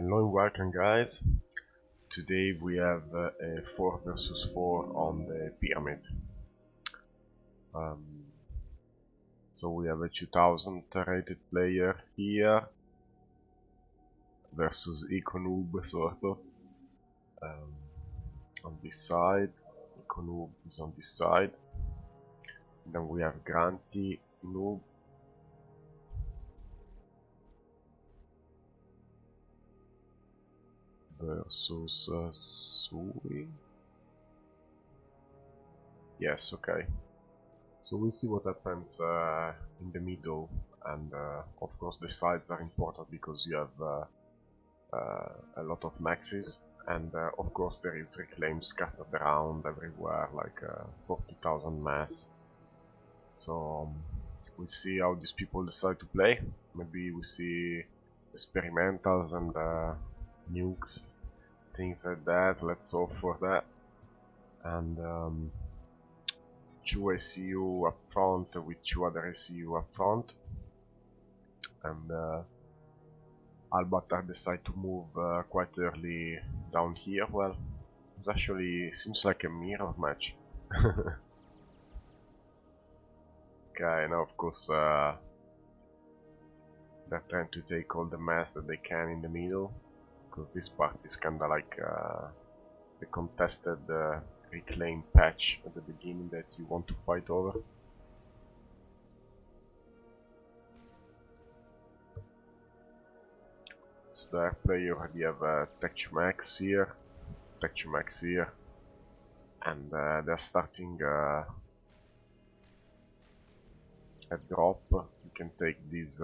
Hello and welcome guys. Today we have a 4 versus 4 on the pyramid. Um, so we have a 2000 rated player here versus Econoob sort of. On this side, Econoob is on this side. Then we have Granty Noob versus Sui. Yes, okay. So we'll see what happens in the middle, and of course the sides are important because you have a lot of maxes, and of course there is reclaim scattered around everywhere, like 40,000 mass. So we'll see how these people decide to play. Maybe we see experimentals and nukes, things like that. Let's hope for that. And 2 ACU up front with 2 other ACU up front, and Albatar decide to move quite early down here. Well, it actually seems like a mirror match. Okay, now of course they're trying to take all the mass that they can in the middle, because this part is kinda like the contested reclaim patch at the beginning that you want to fight over. So their player already have Tech Max here, and they're starting a drop. You can take these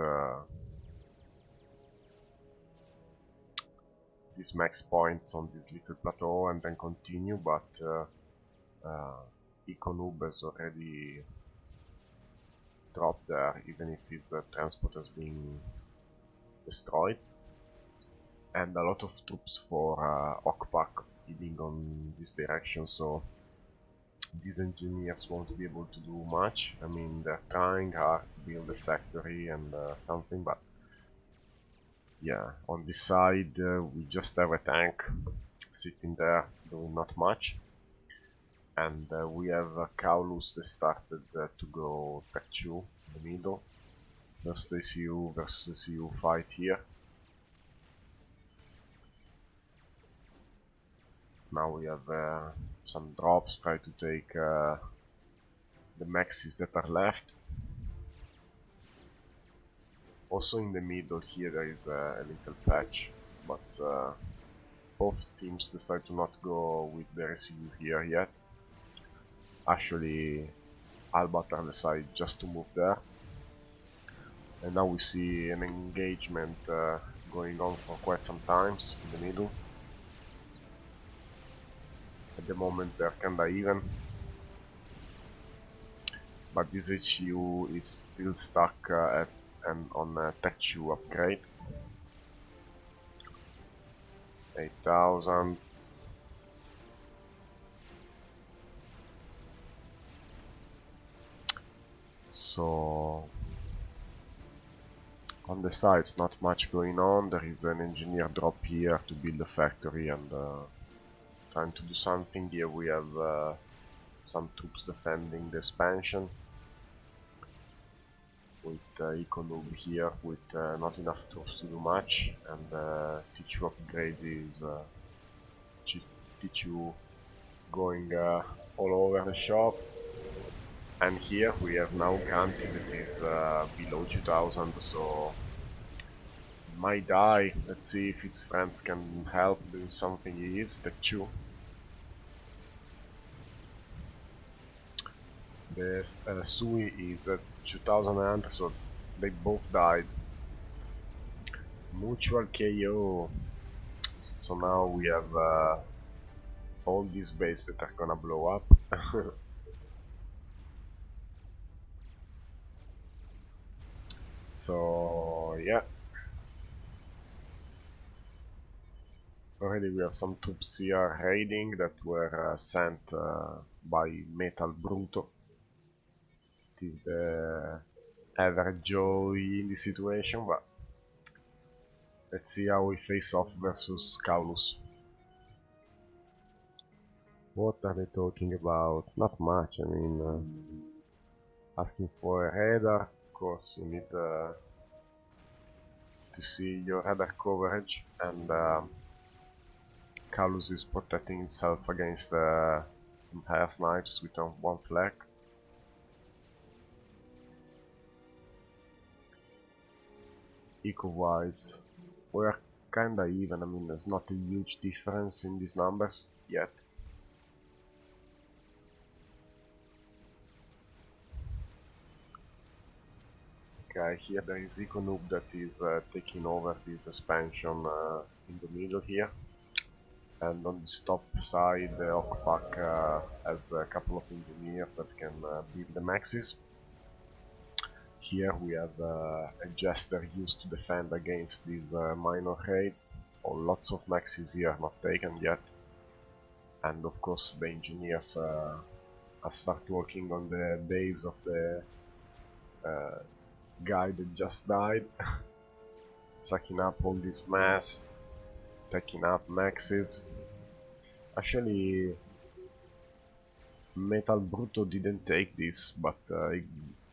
max points on this little plateau and then continue, but Econoob has already dropped there, even if its transport has been destroyed, and a lot of troops for Okpak heading on this direction, so these engineers won't be able to do much. I mean, they're trying hard to build a factory and something, but yeah, on this side we just have a tank sitting there doing not much, and we have Kaulus that started to go Tech 2 in the middle. First ACU versus ACU fight here. Now we have some drops, try to take the maxis that are left. Also in the middle here there is a little patch, but both teams decide to not go with the ACU here yet. Actually, Albatar decided just to move there. And now we see an engagement going on for quite some times in the middle. At the moment they're kinda even, but this HU is still stuck on a Tech 2 upgrade. 8,000. So on the sides not much going on. There is an engineer drop here to build a factory and trying to do something. Here we have some troops defending the expansion, with Econoob here with not enough troops to do much, and T2 upgrade is T2 going all over the shop. And here we have now Granty that is below 2000, so might die. Let's see if his friends can help doing something. He is Tech 2. The Sui is at 2000, so they both died. Mutual KO. So now we have all these bases that are gonna blow up. So yeah, already we have some troops here raiding that were sent by Metal Bruto. It is the average Joe in this situation, but Let's see how we face off versus Kaulus. What are they talking about? Not much, I mean, asking for a radar. Of course, you need to see your radar coverage, and Kaulus is protecting himself against some hair snipes with one flag. Eco-wise, we're kinda even. I mean, there's not a huge difference in these numbers yet. Okay, here there is Eco Noob that is taking over this expansion in the middle here. And on the top side, the Okpak has a couple of engineers that can build the maxis. Here we have a jester used to defend against these minor raids. Lots of maxis here not taken yet. And of course the engineers start working on the base of the guy that just died. Sucking up all this mass, taking up maxis. Actually, Metal Bruto didn't take this, but he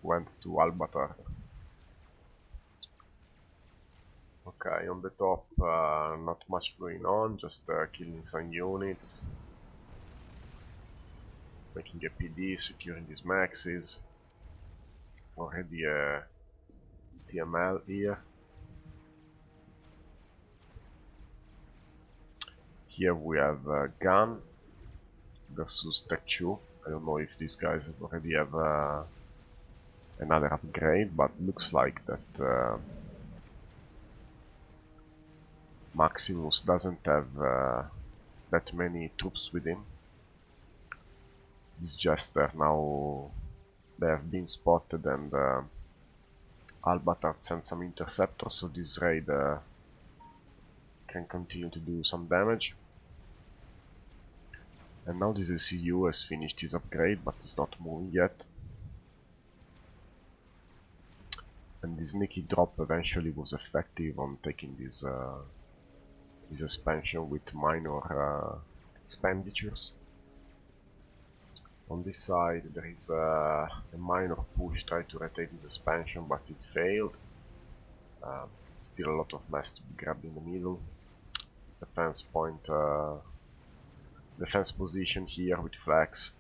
went to Albatar. Okay, on the top, not much going on, just killing some units, making a PD, securing these maxis. Already a TML here. Here we have Gun versus Tech 2. I don't know if these guys already have another upgrade, but looks like that Maximus doesn't have that many troops with him. This Jester now, they have been spotted, and Albatar sent some interceptors, so this raid can continue to do some damage. And now this ACU has finished his upgrade, but is not moving yet. And this sneaky drop eventually was effective on taking this expansion with minor expenditures. On this side there is a minor push trying to rotate this expansion, but it failed. Still a lot of mass to be grabbed in the middle. Defense point, defense position here with flags.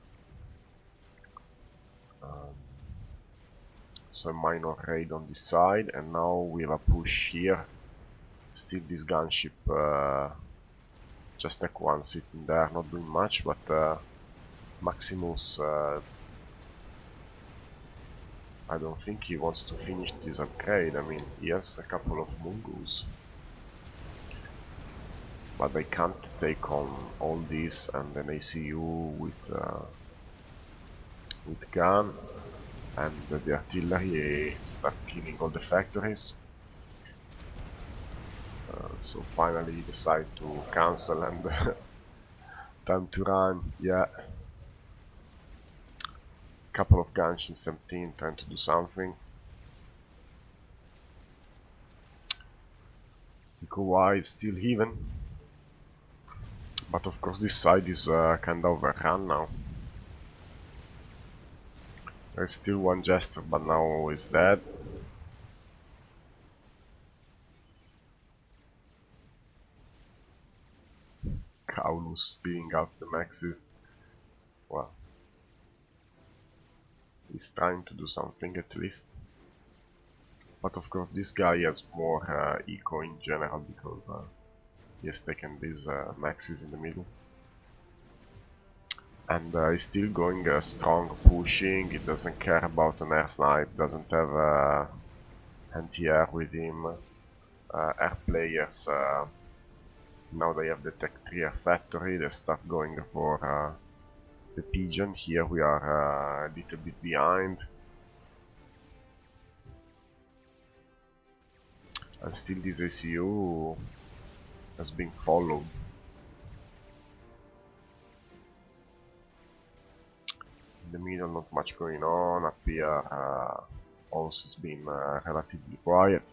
So a minor raid on this side, and now we have a push here. Still this gunship, just Tech 1 sitting there, not doing much, but Maximus, I don't think he wants to finish this upgrade. I mean, he has a couple of Mungus, but they can't take on all this and an ACU with gun, and the artillery starts killing all the factories. So finally he decided to cancel and time to run. Yeah, couple of guns in 17 trying to do something. Eco-Y is still even, but of course this side is kinda overrun now. There's still one Jester, but now he's dead. Kaulus stealing out the maxis. Well, he's trying to do something at least. But of course this guy has more eco in general, because he has taken these maxis in the middle. And he's still going strong, pushing. He doesn't care about an air snipe, doesn't have anti-air with him. Air players, now they have the Tech 3 air factory, they start going for the Pigeon. Here we are a little bit behind. And still this ACU has been followed. In the middle not much going on, up here also has been relatively quiet.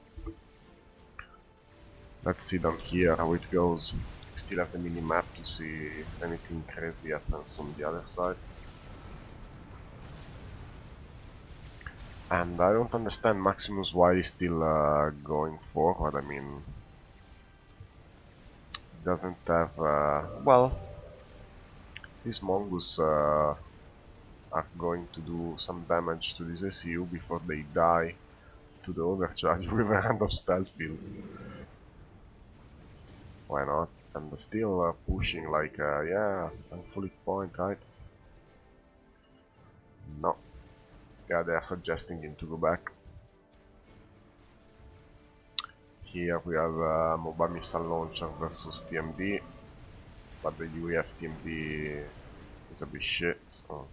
Let's see down here how it goes. Still have the mini-map to see if anything crazy happens on the other sides. And I don't understand Maximus why he's still going forward. I mean, he doesn't have... well, these mongoose are going to do some damage to this SU before they die to the overcharge with a random stealth field. Why not? And still pushing like, yeah, I'm fully point, right? No. Yeah, they are suggesting him to go back. Here we have mobile missile launcher versus TMD, but the UEF TMD is a bit shit, so...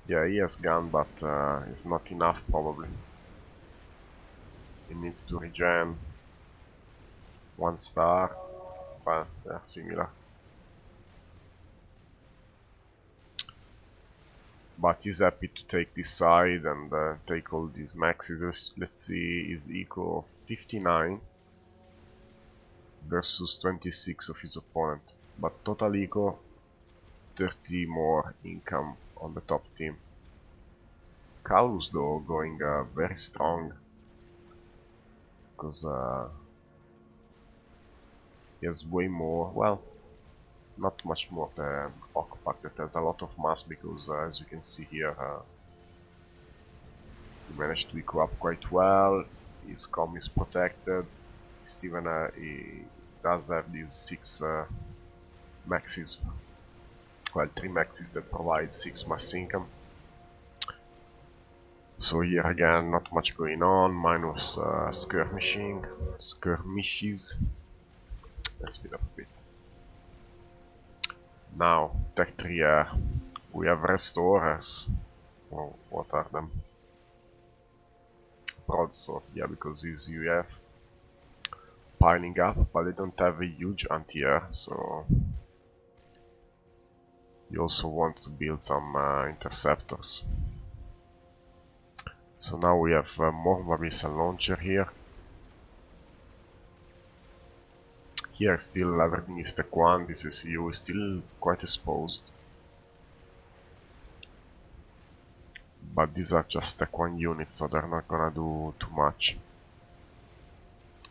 Yeah, he has gun, but it's not enough probably. He needs to regen 1 star, but they are similar. But he's happy to take this side and take all these maxes. Let's see, his eco of 59 versus 26 of his opponent. But total eco, 30 more income on the top team. Calus though going very strong, because he has way more, well, not much more than Okpak that has a lot of mass, because as you can see here, he managed to eco up quite well, his comm is protected, Steven he does have these 6 maxis, well 3 maxis that provide 6 mass income. So here again, not much going on, minus skirmishes. Let's speed up a bit. Now, Tech 3 we have restorers. Well, what are them? Broadsword, yeah, because he's UF piling up, but they don't have a huge anti-air, so you also want to build some interceptors. So now we have more missile launcher here. Here still everything is Tech 1, this SU is still quite exposed. But these are just Tech 1 units, so they're not gonna do too much.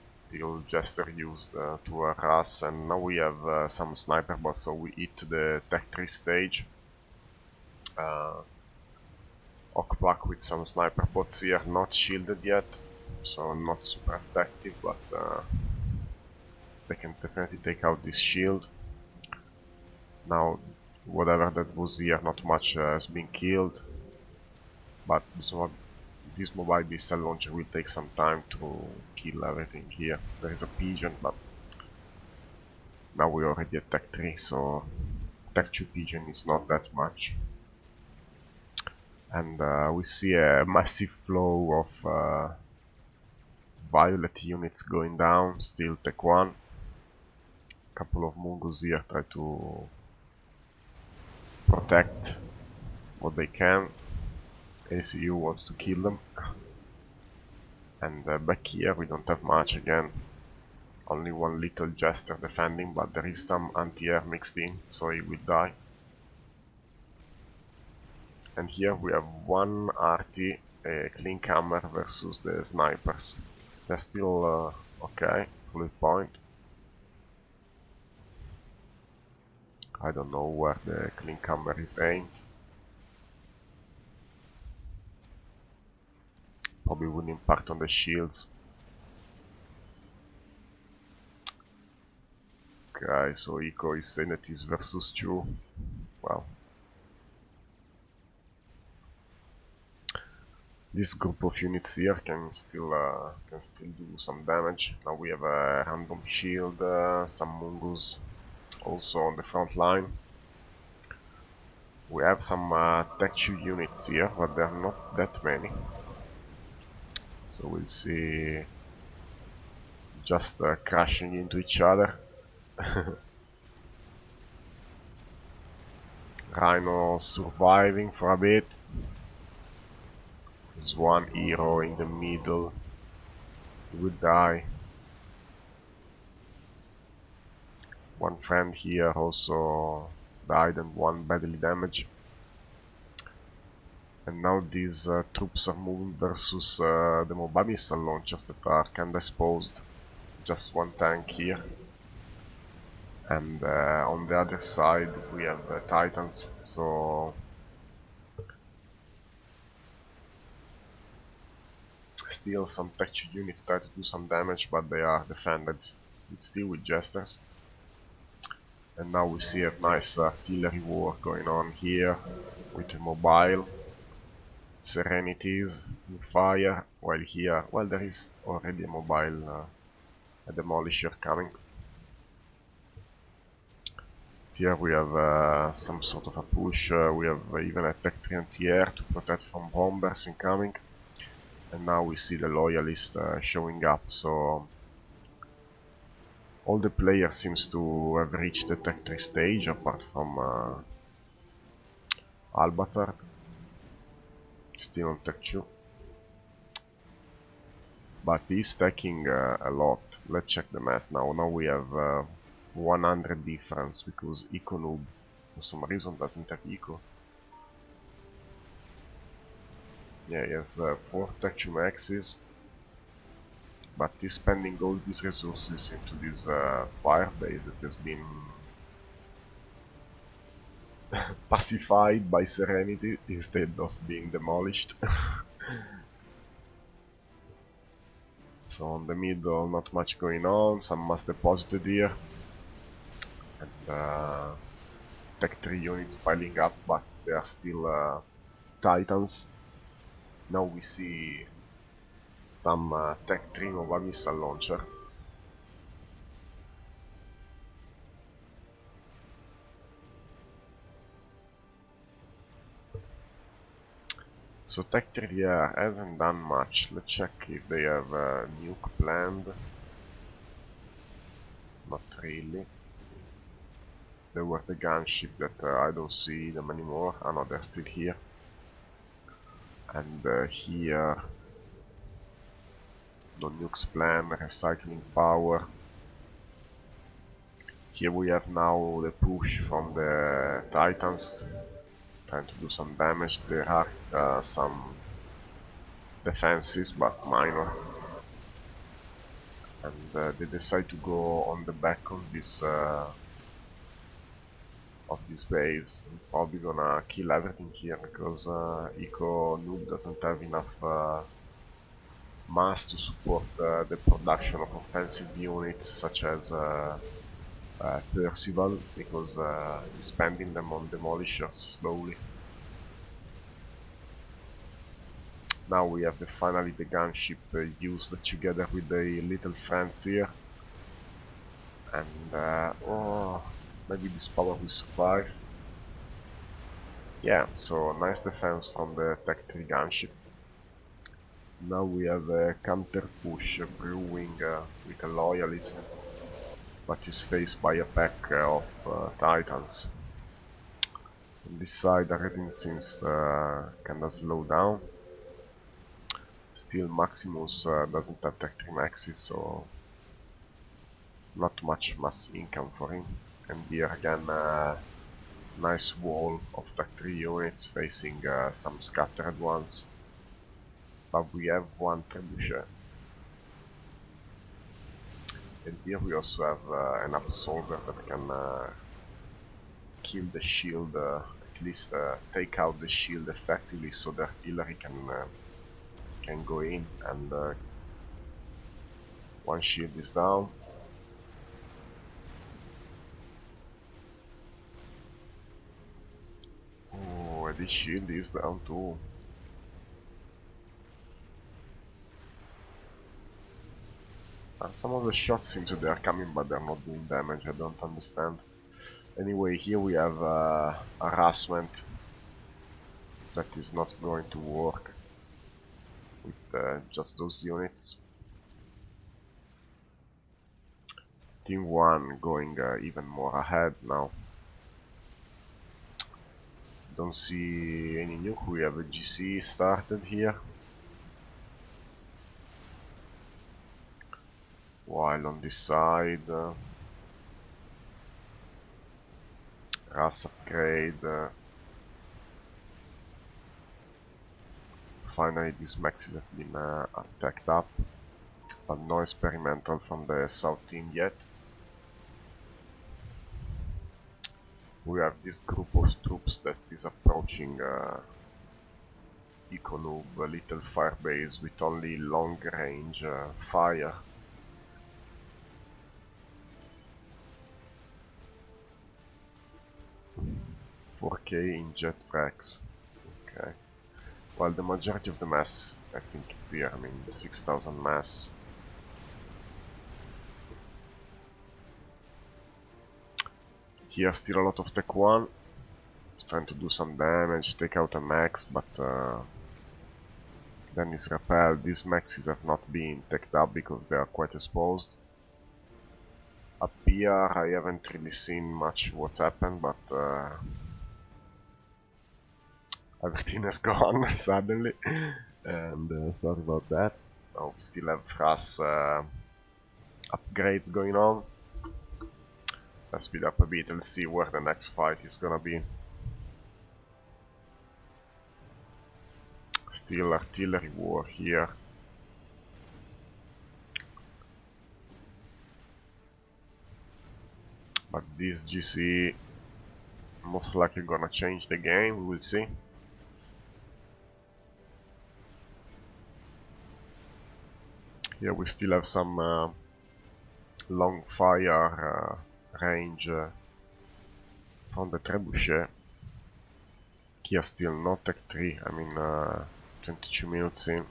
Still Jester used to harass, and now we have some sniper bots, so we hit the Tech 3 stage. Okplak with some sniper bots here, not shielded yet, so not super effective, but they can definitely take out this shield. Now, whatever that was here, not much has been killed, but this mobile missile launcher will take some time to kill everything here. There is a pigeon, but now we already at Tech 3, so Tech 2 pigeon is not that much. And we see a massive flow of violet units going down, still Tech 1. Couple of mongoose here try to protect what they can. ACU wants to kill them. And back here we don't have much again. Only one little jester defending, but there is some anti-air mixed in, so he will die. And here we have one arty, a clean camera versus the snipers. They're still okay, fully point. I don't know where the clean camera is aimed. Probably would impact on the shields. Okay, so Eco is saying that it's versus 2. Well, this group of units here can still do some damage. Now we have a random shield, some mongoose also on the front line. We have some Tech 2 units here, but there are not that many. So we'll see just crashing into each other. Rhino surviving for a bit. There's one hero in the middle. He would die. One friend here also died and one badly damaged. And now these troops are moving versus the mobile missile launchers that are kinda exposed. Just one tank here. And on the other side we have Titans, so still some textured units try to do some damage, but they are defended still with jesters. And now we see a nice artillery war going on here with a mobile Serenities in fire, while here, well, there is already a mobile a demolisher coming. Here we have some sort of a push, we have even a Tech 3 anti-air to protect from bombers incoming. And now we see the loyalist showing up, so all the players seems to have reached the Tech 3 stage apart from Albatard, still on Tech 2. But he's stacking a lot. Let's check the mass now. Now we have 100 difference because Eco Noob for some reason doesn't have Eco. Yeah, he has 4 Tech 2 maxes, but he's spending all these resources into this fire base that has been pacified by Serenity instead of being demolished. So in the middle, not much going on, some mass deposited here, and Tech 3 units piling up, but they are still Titans. Now we see some Tech 3 mobile missile launcher. So Tech 3 hasn't done much. Let's check if they have a nuke planned. Not really. They were the gunship that I don't see them anymore. Oh no, they're still here. And here, no nukes planned, recycling power. Here we have now the push from the Titans, trying to do some damage. There are some defenses, but minor. And they decide to go on the back of this base. I'm probably gonna kill everything here because Eco Noob doesn't have enough mass to support the production of offensive units such as Percival, because he's spending them on demolishers slowly. Now we have finally the gunship used together with the little friends here. And oh, maybe this power will survive. Yeah, so nice defense from the Tech 3 gunship. Now we have a counter push brewing with a loyalist, but is faced by a pack of Titans. On this side everything seems kinda slow down. Still Maximus doesn't have Tech 3 maxes, so not much mass income for him. And here again nice wall of Tech 3 units facing some scattered ones. But we have one trebuchet. And here we also have an absolver that can kill the shield, at least take out the shield effectively, so the artillery can go in. And one shield is down. Oh, this shield is down too. And some of the shots seem to they are coming, but they're not doing damage. I don't understand. Anyway, here we have harassment that is not going to work with just those units. Team 1 going even more ahead now. don't see any nuke. We have a GC started here. While on this side, RAS upgrade. Finally, these maxis have been attacked up, but no experimental from the south team yet. We have this group of troops that is approaching Econoob, a little firebase with only long range fire. "4K in jet frags." Okay. Well, the majority of the mass, I think it's here. I mean, 6,000 mass. Here still a lot of Tech 1. Trying to do some damage, take out a max, but then is repelled. These maxis have not been teched up because they are quite exposed. Up here I haven't really seen much what's happened, but everything has gone suddenly, and sorry about that. Oh, we still have FRAS upgrades going on. Let's speed up a bit and see where the next fight is gonna be. Still artillery war here. But this GC most likely gonna change the game, we will see. Here we still have some long fire range from the trebuchet. Here still not Tech 3, I mean 22 minutes in.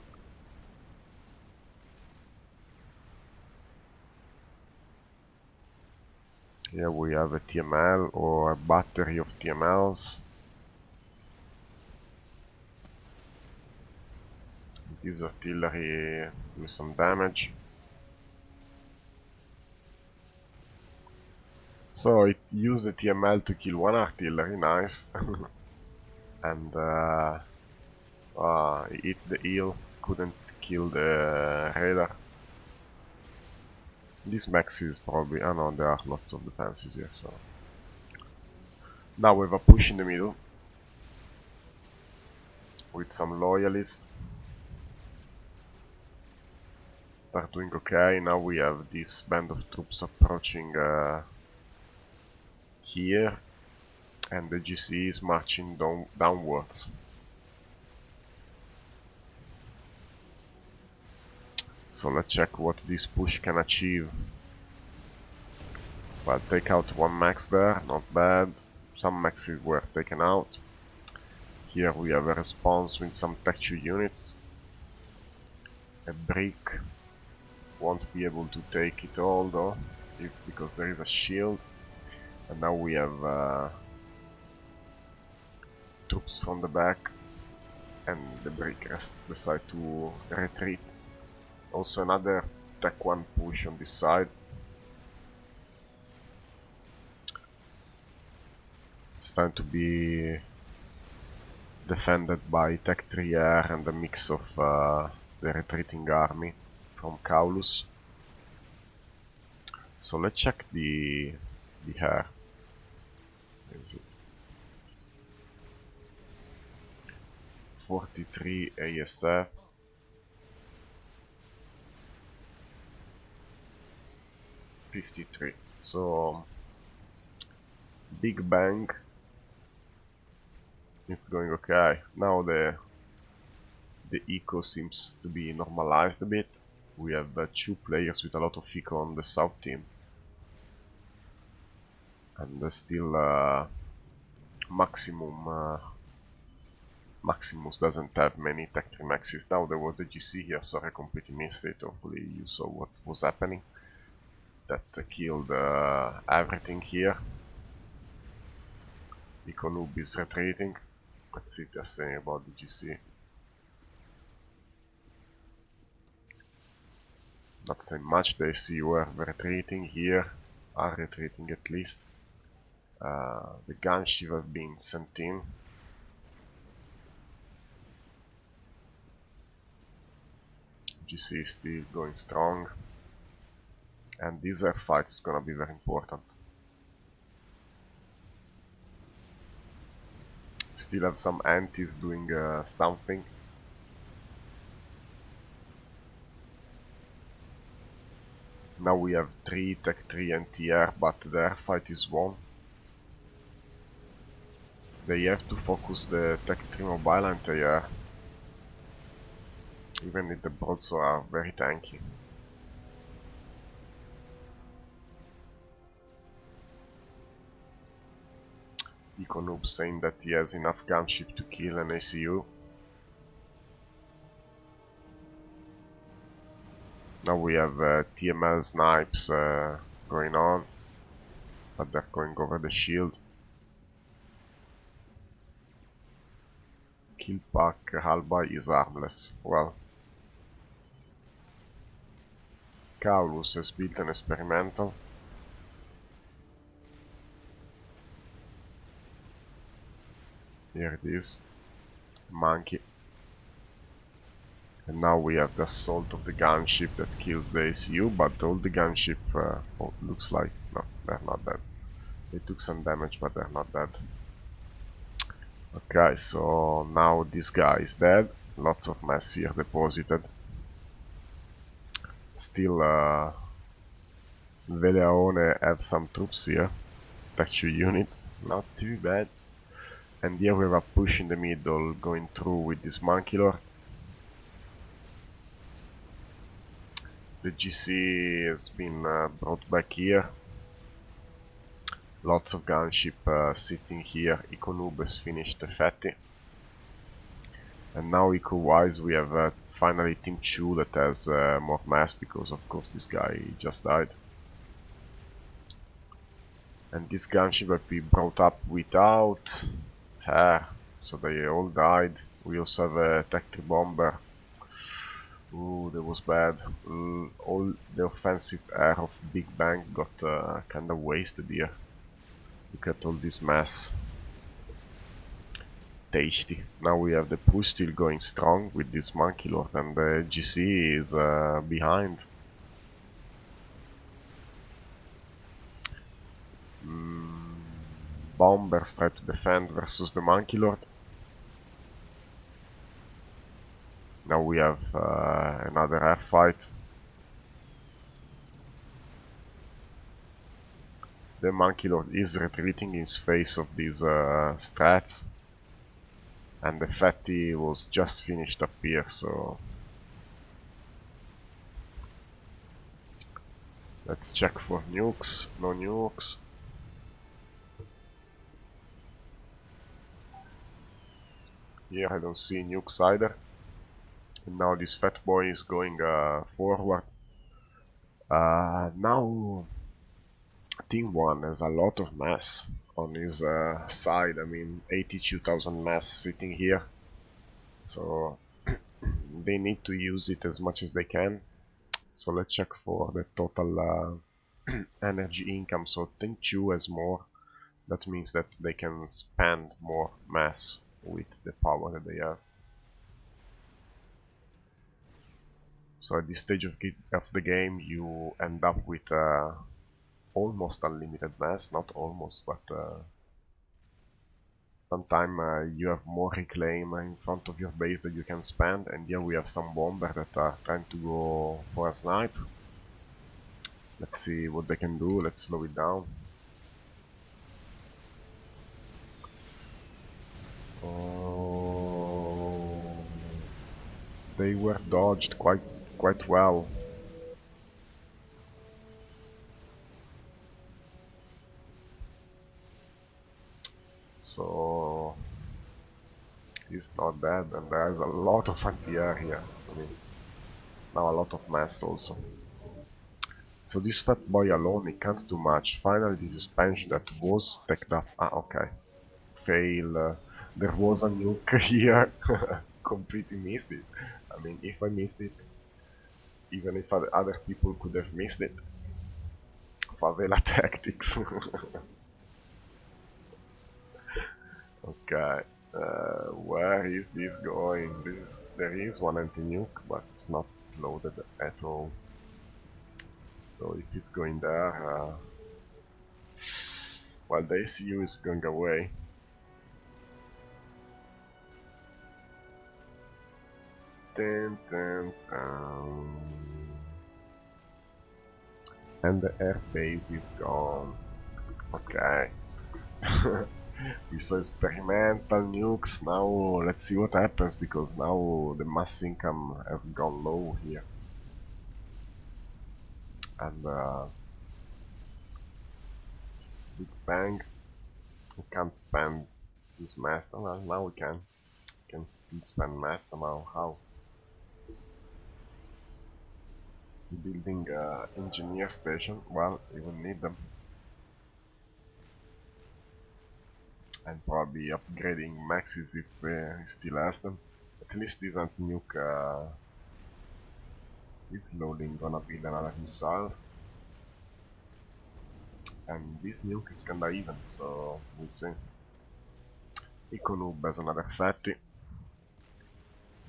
Here we have a TML or a battery of TMLs. This artillery do some damage. So it used the TML to kill one artillery, nice. And it hit the heel, couldn't kill the radar. This max is probably, oh no, there are lots of defenses here, so. Now we have a push in the middle with some loyalists. They're doing okay. Now we have this band of troops approaching here, and the GC is marching downwards. So let's check what this push can achieve. Well, take out one max there, not bad. Some maxes were taken out. Here we have a response with some Tech 2 units. A brick won't be able to take it all though, because there is a shield. And now we have troops from the back, and the brick decide to retreat. Also another Tech 1 push on this side. It's time to be defended by Tech 3 Air and a mix of the retreating army from Kaulus. So let's check the air. Where is it? 43 ASF. $53. So Big Bang is going okay. Now the eco seems to be normalized a bit. We have 2 players with a lot of eco on the south team, and still Maximus doesn't have many Tech 3 maxis. Now there was the GC here, sorry I completely missed it. Hopefully you saw what was happening. That killed everything here. Econoob is retreating. Let's see what they're saying about the GC. Not saying much, they see we're retreating here, are retreating at least. The gunship have been sent in. GC is still going strong. And this air fight is gonna be very important. Still have some antis doing something. Now we have 3 Tech 3 anti-air, but the air fight is won. They have to focus the Tech 3 mobile anti-air. Even if the broadsword are very tanky. Econoob saying that he has enough gunship to kill an ACU. Now we have TML snipes going on, but they're going over the shield. Killpack Halba is harmless. Well, Kaulus has built an experimental. Here it is. Monkey. And now we have the assault of the gunship that kills the ACU, but all the gunship oh, looks like... no, they're not dead. They took some damage, but they're not dead. Okay, so now this guy is dead. Lots of mass here deposited. Still, Veleone have some troops here. Tech 2 units, not too bad. And here we have a push in the middle going through with this Monkey Lord. The GC has been brought back here. Lots of gunship sitting here. Econoob has finished the Fatty. And now eco-wise we have finally Team 2 that has more mass, because of course this guy just died. And this gunship will be brought up without hair, so they all died. We also have a Tech 3 bomber. Ooh, that was bad. All the offensive air of Big Bang got kinda wasted here. Look at all this mass. Tasty. Now we have the push still going strong with this Monkey Lord, and the GC is behind. Bombers try to defend versus the Monkey Lord. Now we have another air fight. The Monkey Lord is retreating in face of these strats. And the Fatty was just finished up here, so... let's check for nukes. No nukes. Here I don't see nukes either. And now this fat boy is going forward. Now Team 1 has a lot of mass on his side. I mean, 82,000 mass sitting here. So they need to use it as much as they can. So let's check for the total energy income. So Team 2 has more. That means that they can spend more mass with the power that they have. So at this stage of the game you end up with almost unlimited mass, not almost, but sometimes you have more reclaim in front of your base that you can spend, and here we have some bomber that are trying to go for a snipe. Let's see what they can do. Let's slow it down. Oh, they were dodged quite well. So it's not bad, and there's a lot of anti-air here. I mean, now a lot of mass also. So this fat boy alone, he can't do much. Finally, this expansion that was teched up. Ah, okay. Fail. There was a nuke here. Completely missed it. I mean, if I missed it, even if other people could have missed it. Favela tactics. Okay. Where is this going? There is one anti-nuke, but it's not loaded at all. So if he's going there, well, the ACU is going away. Dun, dun, dun. And the air base is gone. Okay. We saw experimental nukes. Now let's see what happens, because now the mass income has gone low here. And Big Bang, we can't spend this mass. Oh, well, now we can. Can still spend mass somehow. How? Building engineer station. Well, you will need them. And probably upgrading maxis if he still has them. At least this anti-nuke is slowly gonna build another missile. And this nuke is kinda even, so we'll see. Econoob has another fatty.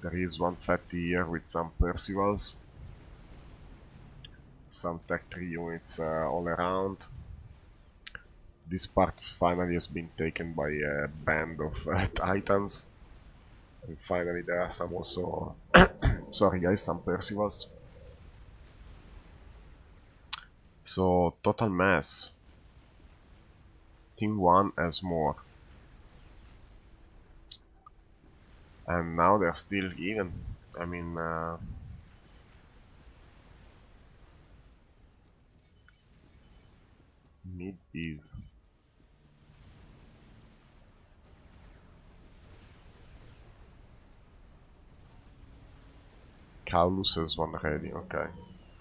There is one fatty here with some Percivals. Some Tech 3 units all around. This part finally has been taken by a band of Titans. And finally there are some also, sorry guys, some Percivals. So total mass. Team 1 has more. And now they're still even. I mean, mid is Kaulus has one ready, okay.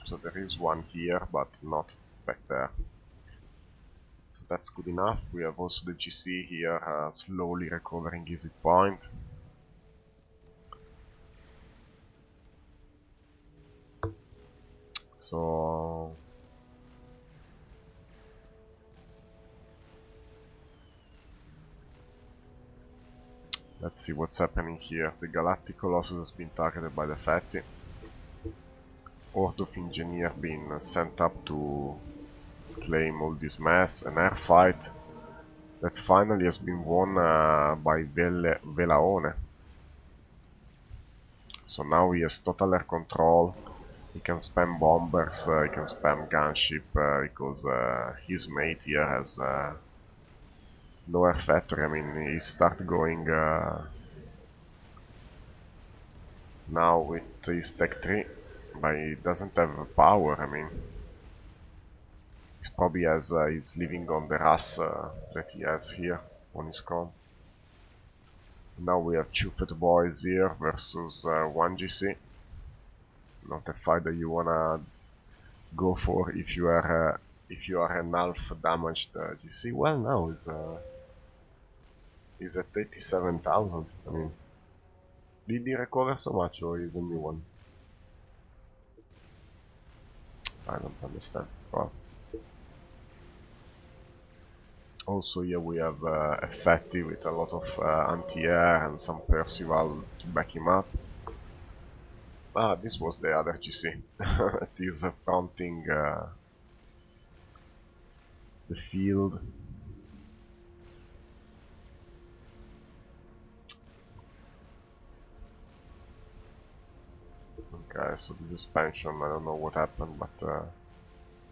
So there is one here, but not back there. So that's good enough. We have also the GC here slowly recovering his hit point. So let's see what's happening here. The Galactic Colossus has been targeted by the Fatty. Horde of Engineer being sent up to claim all this mass. An air fight that finally has been won by Velaone. So now he has total air control. He can spam bombers, he can spam gunship, because his mate here has no air factory. I mean, he start going now with his Tech 3, but he doesn't have power. I mean, he probably has, he's living on the RAS that he has here on his com. Now we have two Fat Boys here versus one GC. Not a fight that you wanna go for if you are an half damaged GC. Well, now is at 87,000. I mean, did he recover so much, or is a new one? I don't understand. Well, also here we have a fatty with a lot of anti-air and some Percival to back him up. Ah, this was the other GC. It is fronting the field. Okay, so this expansion, I don't know what happened, but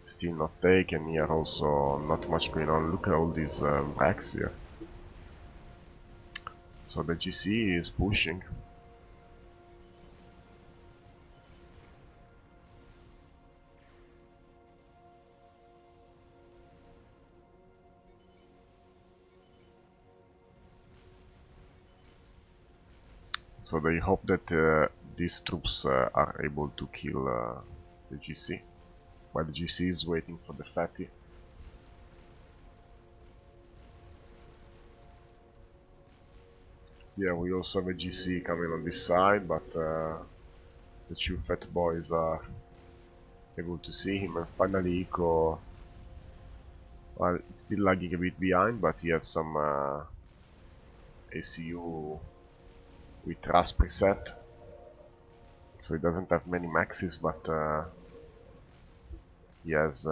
still not taken. Here also not much going on. Look at all these wrecks here. So the GC is pushing. So they hope that these troops are able to kill the GC, while the GC is waiting for the fatty. Yeah, we also have a GC coming on this side, but the two fat boys are able to see him, and finally Eco, well, still lagging a bit behind, but he has some ACU with RAS preset. So he doesn't have many maxes, but he has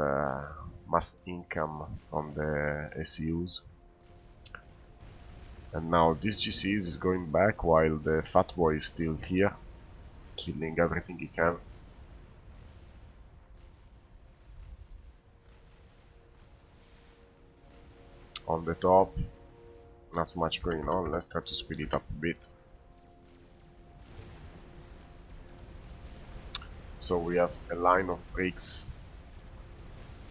mass income from the SUs. And now this GCs is going back while the fat boy is still here, killing everything he can. On the top, not much going on. Let's try to speed it up a bit. So we have a line of bricks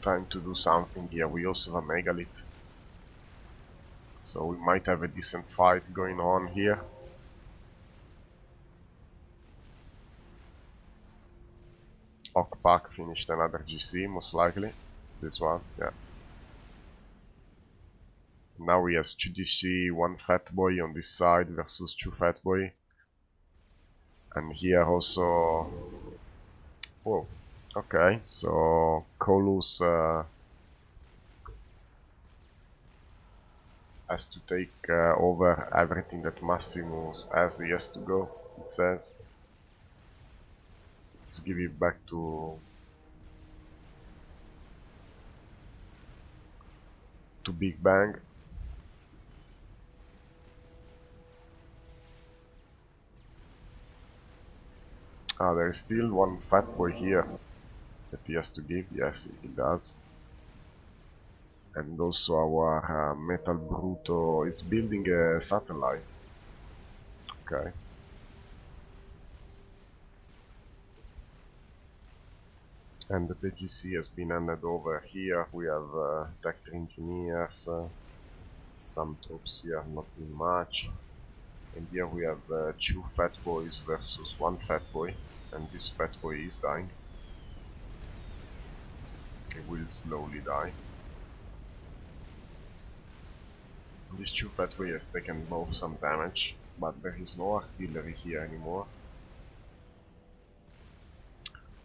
trying to do something here. We also have a megalith, so we might have a decent fight going on here. Okpak finished another GC, most likely. This one, yeah. Now he has 2 GC, 1 fat boy on this side versus 2 fat boy. And here also... Whoa, okay, so Kolus has to take over everything that Maximus has. He has to go, he says. Let's give it back to Big Bang. Ah, there is still 1 fat boy here that he has to give. Yes, he does. And also our Metal Bruto is building a satellite. Okay. And the PGC has been handed over here. We have tech engineers, some troops here, not much. And here we have 2 fat boys versus 1 fat boy. And this fat boy is dying. He will slowly die. This 2 fat boy has taken both some damage, but there is no artillery here anymore.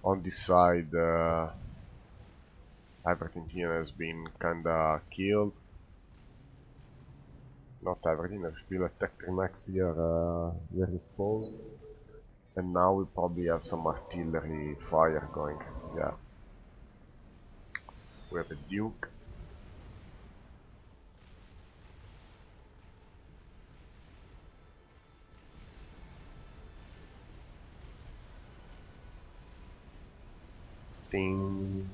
On this side, everything here has been kinda killed. Not everything, there's still a tech max here, very exposed. And now we probably have some artillery fire going, yeah. We have a Duke. Ding.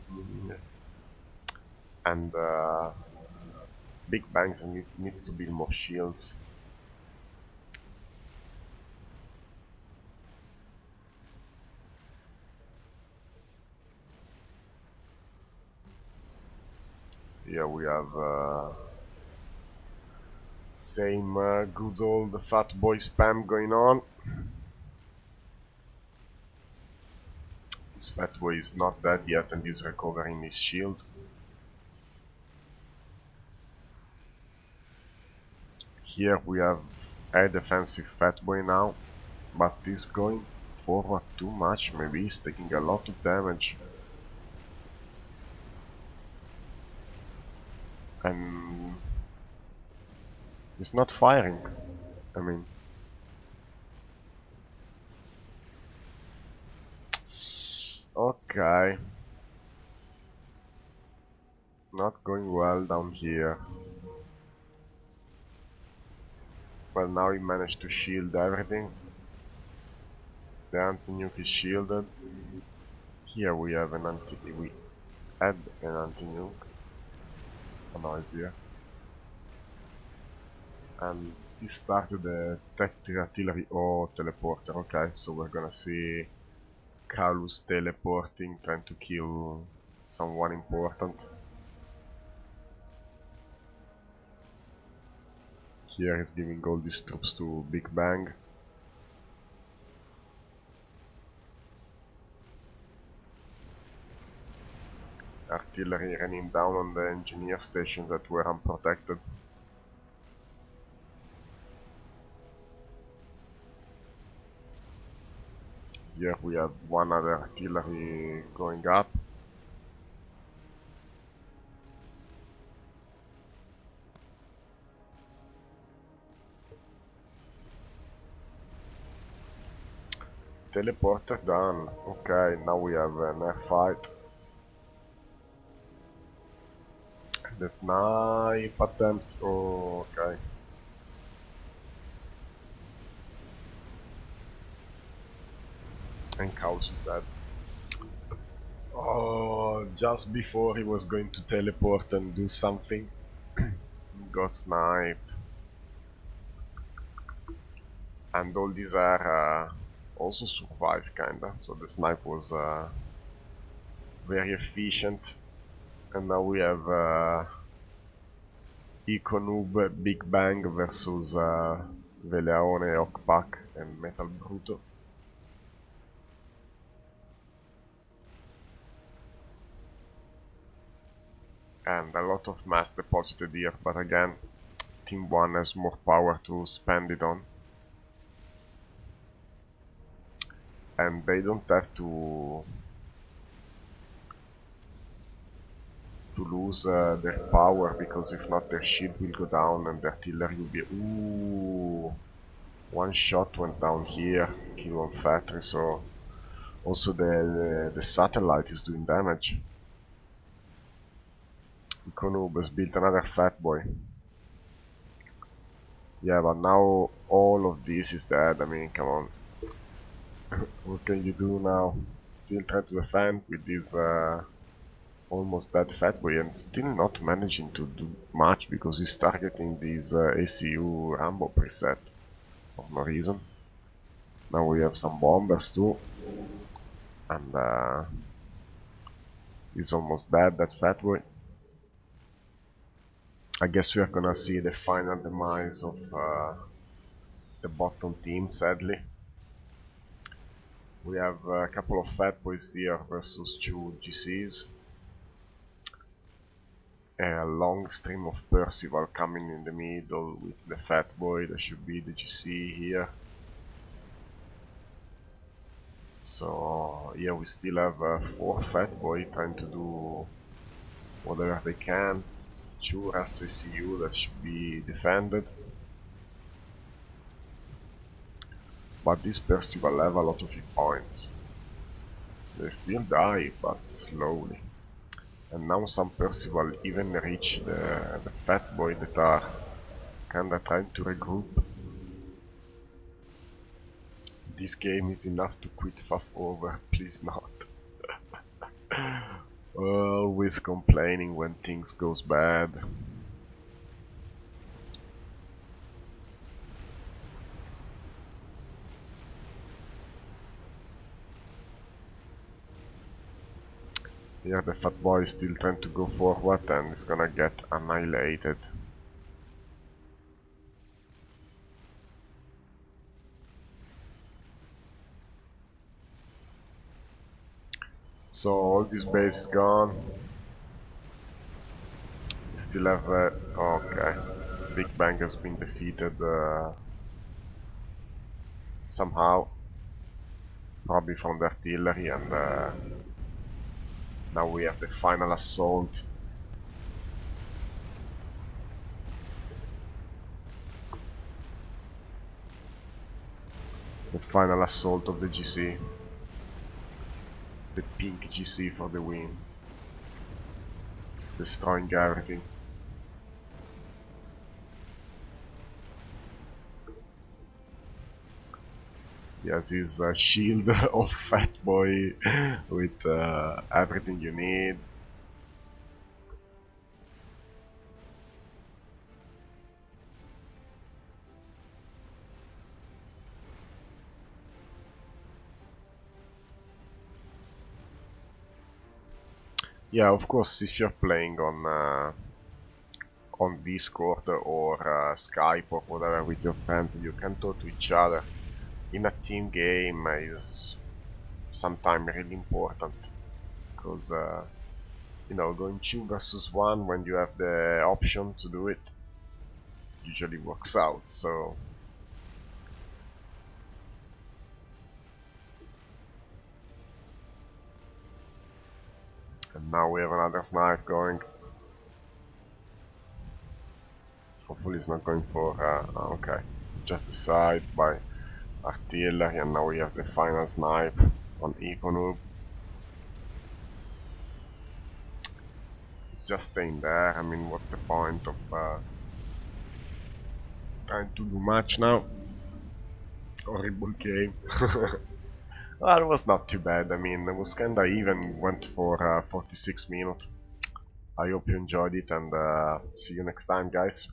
And Big Bangs needs to build more shields. Here we have same good old fat boy spam going on. This fat boy is not dead yet and is recovering his shield. Here we have a defensive fat boy now, but he's going forward too much. Maybe he's taking a lot of damage. And he's not firing. I mean, okay, not going well down here. Well, now he managed to shield everything. The anti-nuke is shielded. Here we have an we add an anti-nuke. Oh no, it's here. And he started the tactical artillery or teleporter. Okay, so we're gonna see Kalus teleporting, trying to kill someone important. Here he's giving all these troops to Big Bang. Artillery running down on the engineer stations that were unprotected. Here we have one other artillery going up. teleporter done. Okay, now we have an air fight. The snipe attempt. Oh, okay. And Chaos is dead. Oh, just before he was going to teleport and do something, got sniped. And all these are also survived kinda, so the snipe was very efficient. And now we have Econoob, Big Bang versus Veleone, Okpak and Metal Bruto. And a lot of mass deposited here, but again, Team 1 has more power to spend it on. And they don't have to lose their power, because if not their shield will go down and their artillery will be... Ooh! One shot went down here, kill on factory, so also the satellite is doing damage. Econoob has built another fat boy. Yeah, but now all of this is dead, I mean, come on. What can you do now? Still try to defend with this almost dead fat boy and still not managing to do much because he's targeting this ACU Rambo preset for no reason. Now we have some bombers too, and he's almost dead, that fat boy. I guess we are gonna see the final demise of the bottom team, sadly. We have a couple of fat boys here versus 2 GCs. A long stream of Percival coming in the middle with the fat boy, that should be the GC here. So yeah, we still have 4 fat boy trying to do whatever they can. 2 SACU that should be defended. But this Percival have a lot of hit points. They still die, but slowly. And now some Percival even reach the fat boy that are kinda trying to regroup. This game is enough to quit Faf over, please not. Always complaining when things goes bad. Here the fat boy is still trying to go forward and is gonna get annihilated. So all this base is gone. Still have okay. Big Bang has been defeated somehow, probably from the artillery, and now we have the final assault. The final assault of the GC. The pink GC for the win. Destroying everything. Yes, his shield of fat boy with everything you need. Yeah, of course, if you're playing on Discord or Skype or whatever with your friends and you can talk to each other in a team game is sometimes really important, because you know, going 2 versus 1 when you have the option to do it usually works out. So and now we have another snipe going. Hopefully it's not going for okay, just beside by artillery, and now we have the final snipe on Econoob. Just staying there. I mean, what's the point of trying to do much now? Horrible game. Well, it was not too bad. I mean, it was kinda even. Went for 46 minutes. I hope you enjoyed it, and see you next time, guys.